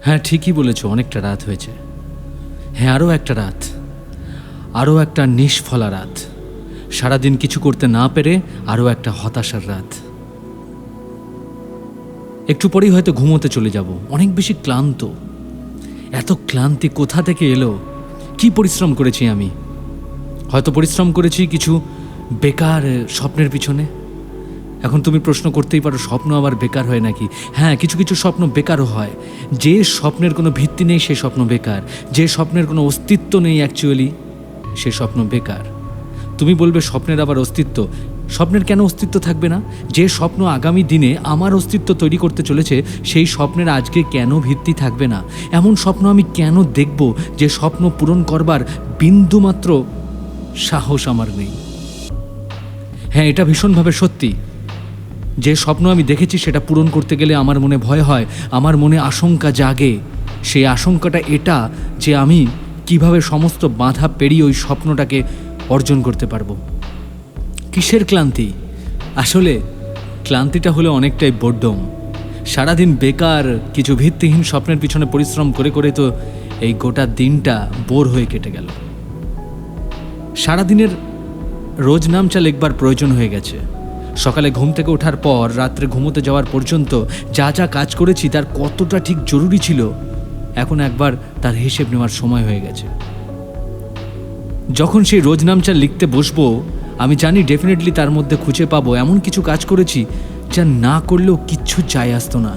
হ্যাঁ, ঠিকই বলেছ, অনেকটা রাত হয়েছে। হ্যাঁ, আরও একটা রাত, আরও একটা নিষ্ফলা রাত, সারাদিন কিছু করতে না পেরে আরও একটা হতাশার রাত। একটু পরেই হয়তো ঘুমোতে চলে যাব, অনেক বেশি ক্লান্ত। এত ক্লান্তি কোথা থেকে এলো? কি পরিশ্রম করেছি আমি? হয়তো পরিশ্রম করেছি কিছু বেকার স্বপ্নের পিছনে। এখন তুমি প্রশ্ন করতেই পারো, স্বপ্ন আবার বেকার হয় নাকি? হ্যাঁ, কিছু কিছু স্বপ্ন বেকারও হয়। যে স্বপ্নের কোনো ভিত্তি নেই সে স্বপ্ন বেকার, যে স্বপ্নের কোনো অস্তিত্ব নেই অ্যাকচুয়ালি সে স্বপ্ন বেকার। তুমি বলবে স্বপ্নের আবার অস্তিত্ব। স্বপ্নের কেন অস্তিত্ব থাকবে না? যে স্বপ্ন আগামী দিনে আমার অস্তিত্ব তৈরি করতে চলেছে সেই স্বপ্নের আজকে কেন ভিত্তি থাকবে না? এমন স্বপ্ন আমি কেন দেখব যে স্বপ্ন পূরণ করবার বিন্দুমাত্র সাহস আমার নেই? হ্যাঁ, এটা ভীষণভাবে সত্যি। যে স্বপ্ন আমি দেখেছি সেটা পূরণ করতে গেলে আমার মনে ভয় হয়, আমার মনে আশঙ্কা জাগে। সেই আশঙ্কাটা এটা যে আমি কিভাবে সমস্ত বাধা পেরিয়ে ওই স্বপ্নটাকে অর্জন করতে পারবো। কিসের ক্লান্তি? আসলে ক্লান্তিটা হলো অনেকটাই বোরডম। সারাদিন বেকার কিছু ভিত্তিহীন স্বপ্নের পিছনে পরিশ্রম করে করে তো এই গোটা দিনটা বোর হয়ে কেটে গেল। সারাদিনের রোজ নামচা লিখবার প্রয়োজন হয়ে গেছে। সকালে ঘুম থেকে ওঠার পর রাত্রে ঘুমোতে যাওয়ার পর্যন্ত যা যা কাজ করেছি তার কতটা ঠিক জরুরি ছিল, এখন একবার তার হিসেব নেওয়ার সময় হয়ে গেছে। যখন সেই রোজনামচা লিখতে বসবো আমি জানি ডেফিনেটলি তার মধ্যে খুঁজে পাবো এমন কিছু কাজ করেছি যা না করলেও কিচ্ছু যায় আসতো না।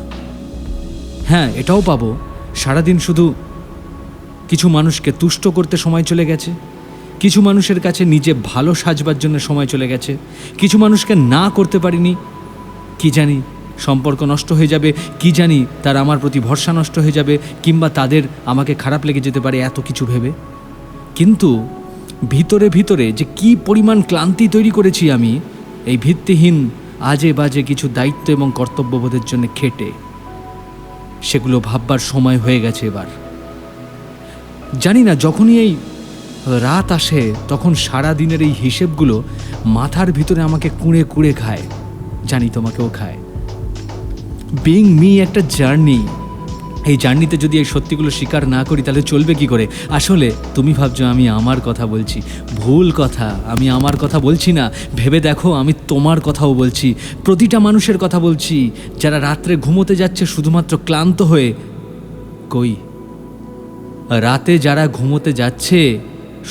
হ্যাঁ, এটাও পাবো সারাদিন শুধু কিছু মানুষকে তুষ্ট করতে সময় চলে গেছে, কিছু মানুষের কাছে নিজে ভালো সাজবার জন্য সময় চলে গেছে, কিছু মানুষকে না করতে পারিনি, কি জানি সম্পর্ক নষ্ট হয়ে যাবে, কি জানি তার আমার প্রতি ভরসা নষ্ট হয়ে যাবে, কিংবা তাদের আমাকে খারাপ লেগে যেতে পারে, এত কিছু ভেবে। কিন্তু ভিতরে ভিতরে যে কি পরিমাণ ক্লান্তি তৈরি করেছি আমি এই ভিত্তিহীন আজে বাজে কিছু দায়িত্ব এবং কর্তব্যবোধের জন্য খেটে, সেগুলো ভাববার সময় হয়ে গেছে এবার। জানি না, যখনই এই রাত আসে তখন সারা দিনের এই হিসেবগুলো মাথার ভিতরে আমাকে কুঁড়ে কুঁড়ে খায়। জানি তোমাকেও খায়। বিং মি একটা জার্নি। এই জার্নিতে যদি এই সত্যিগুলো স্বীকার না করি তাহলে চলবে কি করে? আসলে তুমি ভাবছো আমি আমার কথা বলছি, ভুল কথা। আমি আমার কথা বলছি না, ভেবে দেখো আমি তোমার কথাও বলছি, প্রতিটা মানুষের কথা বলছি যারা রাত্রে ঘুমোতে যাচ্ছে শুধুমাত্র ক্লান্ত হয়ে। কই, রাতে যারা ঘুমোতে যাচ্ছে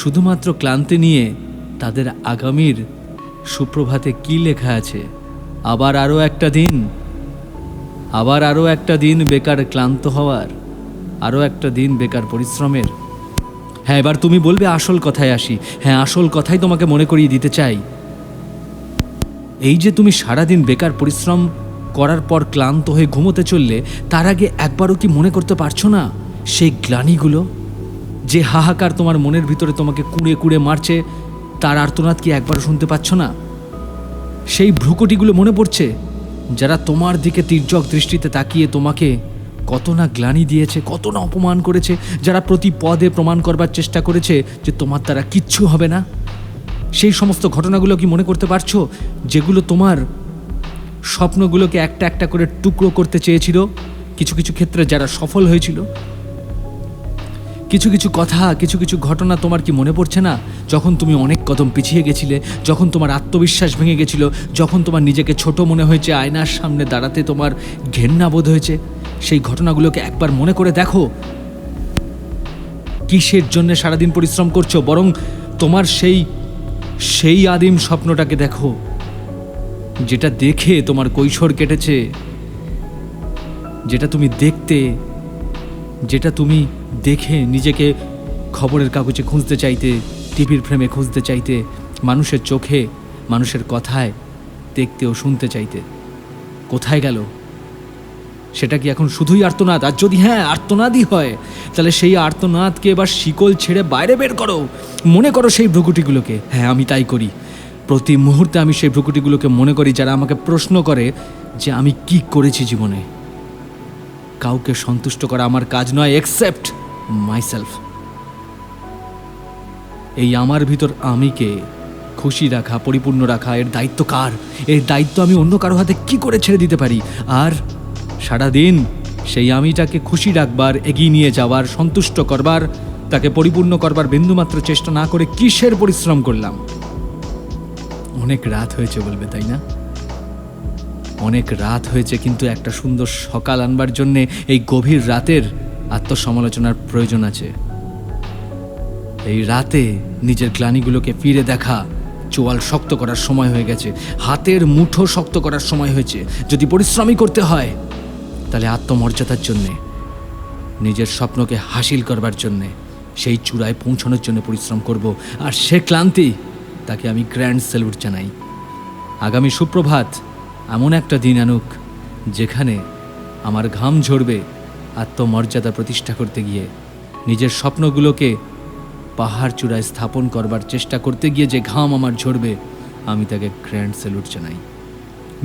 শুধুমাত্র ক্লান্তি নিয়ে, তাদের আগামীর সুপ্রভাতে কি লেখা আছে? আবার আরও একটা দিন, আবার আরও একটা দিন বেকার ক্লান্ত হওয়ার, আরও একটা দিন বেকার পরিশ্রমের। হ্যাঁ, এবার তুমি বলবে আসল কথায় আসি। হ্যাঁ, আসল কথাই তোমাকে মনে করিয়ে দিতে চাই। এই যে তুমি সারাদিন বেকার পরিশ্রম করার পর ক্লান্ত হয়ে ঘুমোতে চললে, তার আগে একবারও কি মনে করতে পারছো না সেই গ্লানিগুলো, যে হাহাকার তোমার মনের ভিতরে তোমাকে কুঁড়ে কুঁড়ে মারছে, তার আর্তনাদ কি একবারও শুনতে পাচ্ছ না? সেই ভ্রুকুটিগুলো মনে পড়ছে যারা তোমার দিকে তির্যক দৃষ্টিতে তাকিয়ে তোমাকে কত না গ্লানি দিয়েছে, কত না অপমান করেছে, যারা প্রতি পদে প্রমাণ করবার চেষ্টা করেছে যে তোমার দ্বারা কিচ্ছু হবে না। সেই সমস্ত ঘটনাগুলো কি মনে করতে পারছো, যেগুলো তোমার স্বপ্নগুলোকে একটা একটা করে টুকরো করতে চেয়েছিল? কিছু কিছু ক্ষেত্রে যারা সফল হয়েছিল। কিছু কিছু কথা, কিছু কিছু ঘটনা তোমার কি মনে পড়ছে না? যখন তুমি অনেক কদম পিছিয়ে গেছিলে, যখন তোমার আত্মবিশ্বাস ভেঙে গেছিল, যখন তোমার নিজেকে ছোট মনে হয়েছে, আয়নার সামনে দাঁড়াতে তোমার ঘেন্না বোধ হয়েছে, সেই ঘটনাগুলোকে একবার মনে করে দেখো। কিসের জন্য সারাদিন পরিশ্রম করছো? বরং তোমার সেই আদিম স্বপ্নটাকে দেখো, যেটা দেখে তোমার কৈশোর কেটেছে, যেটা তুমি দেখতে, যেটা তুমি দেখে নিজেকে খবরের কাগজে খুঁজতে চাইতে, টিভির ফ্রেমে খুঁজতে চাইতে, মানুষের চোখে, মানুষের কথায় দেখতে ও শুনতে চাইতে। কোথায় গেল সেটা? কি এখন শুধুই আর্তনাদ? আর যদি হ্যাঁ আর্তনাদই হয়, তাহলে সেই আর্তনাদকে এবার শিকল ছেড়ে বাইরে বের করো। মনে করো সেই ভ্রুকুটিগুলোকে। হ্যাঁ, আমি তাই করি। প্রতি মুহূর্তে আমি সেই ভ্রুকুটিগুলোকে মনে করি যারা আমাকে প্রশ্ন করে যে আমি কি করেছি জীবনে। কাউকে সন্তুষ্ট করা আমার কাজ নয়, এক্সেপ্ট মাইসেলফ। এই আমার ভিতর আমিকে খুশি রাখা, পরিপূর্ণ রাখা, এর দায়িত্ব কার? এর দায়িত্ব আমি অন্য কারো হাতে কি করে ছেড়ে দিতে পারি? আর সারাদিন সেই আমিটাকে খুশি রাখবার, এগিয়ে নিয়ে যাওয়ার, সন্তুষ্ট করবার, তাকে পরিপূর্ণ করবার বিন্দুমাত্র চেষ্টা না করে কিসের পরিশ্রম করলাম? অনেক রাত হয়েছে বলবে, তাই না? অনেক রাত হয়েছে, কিন্তু একটা সুন্দর সকাল আনবার জন্যে এই গভীর রাতের আত্মসমালোচনার প্রয়োজন আছে। এই রাতে নিজের গ্লানিগুলোকে ফিরে দেখা, চোয়াল শক্ত করার সময় হয়ে গেছে, হাতের মুঠো শক্ত করার সময় হয়েছে। যদি পরিশ্রমই করতে হয় তাহলে আত্মমর্যাদার জন্যে, নিজের স্বপ্নকে হাসিল করবার জন্যে, সেই চূড়ায় পৌঁছানোর জন্য পরিশ্রম করব। আর সে ক্লান্তি, তাকে আমি গ্র্যান্ড স্যালুট জানাই। আগামী সুপ্রভাত এমন একটা দিন আনুক যেখানে আমার ঘাম ঝরবে আত্মমর্যাদা প্রতিষ্ঠা করতে গিয়ে, নিজের স্বপ্নগুলোকে পাহাড় চূড়ায় স্থাপন করবার চেষ্টা করতে গিয়ে যে ঘাম আমার ঝরবে, আমি তাকে গ্র্যান্ড স্যালুট জানাই।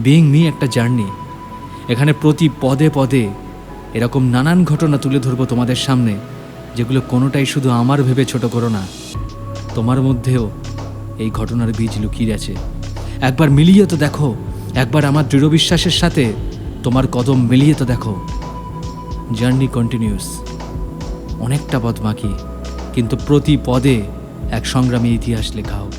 বিইং মি একটা জার্নি। এখানে প্রতি পদে পদে এরকম নানান ঘটনা তুলে ধরবো তোমাদের সামনে, যেগুলো কোনোটাই শুধু আমার ভেবে ছোট করো না, তোমার মধ্যেও এই ঘটনার বীজ লুকিয়ে আছে। একবার মিলিয়ে তো দেখো, একবার আমার দৃঢ় বিশ্বাসের সাথে তোমার কদম মিলিয়ে তো দেখো। জার্নি কন্টিনিউস, অনেকটা পথ বাকি, কিন্তু প্রতি পদে এক সংগ্রামী ইতিহাস লেখা হোক।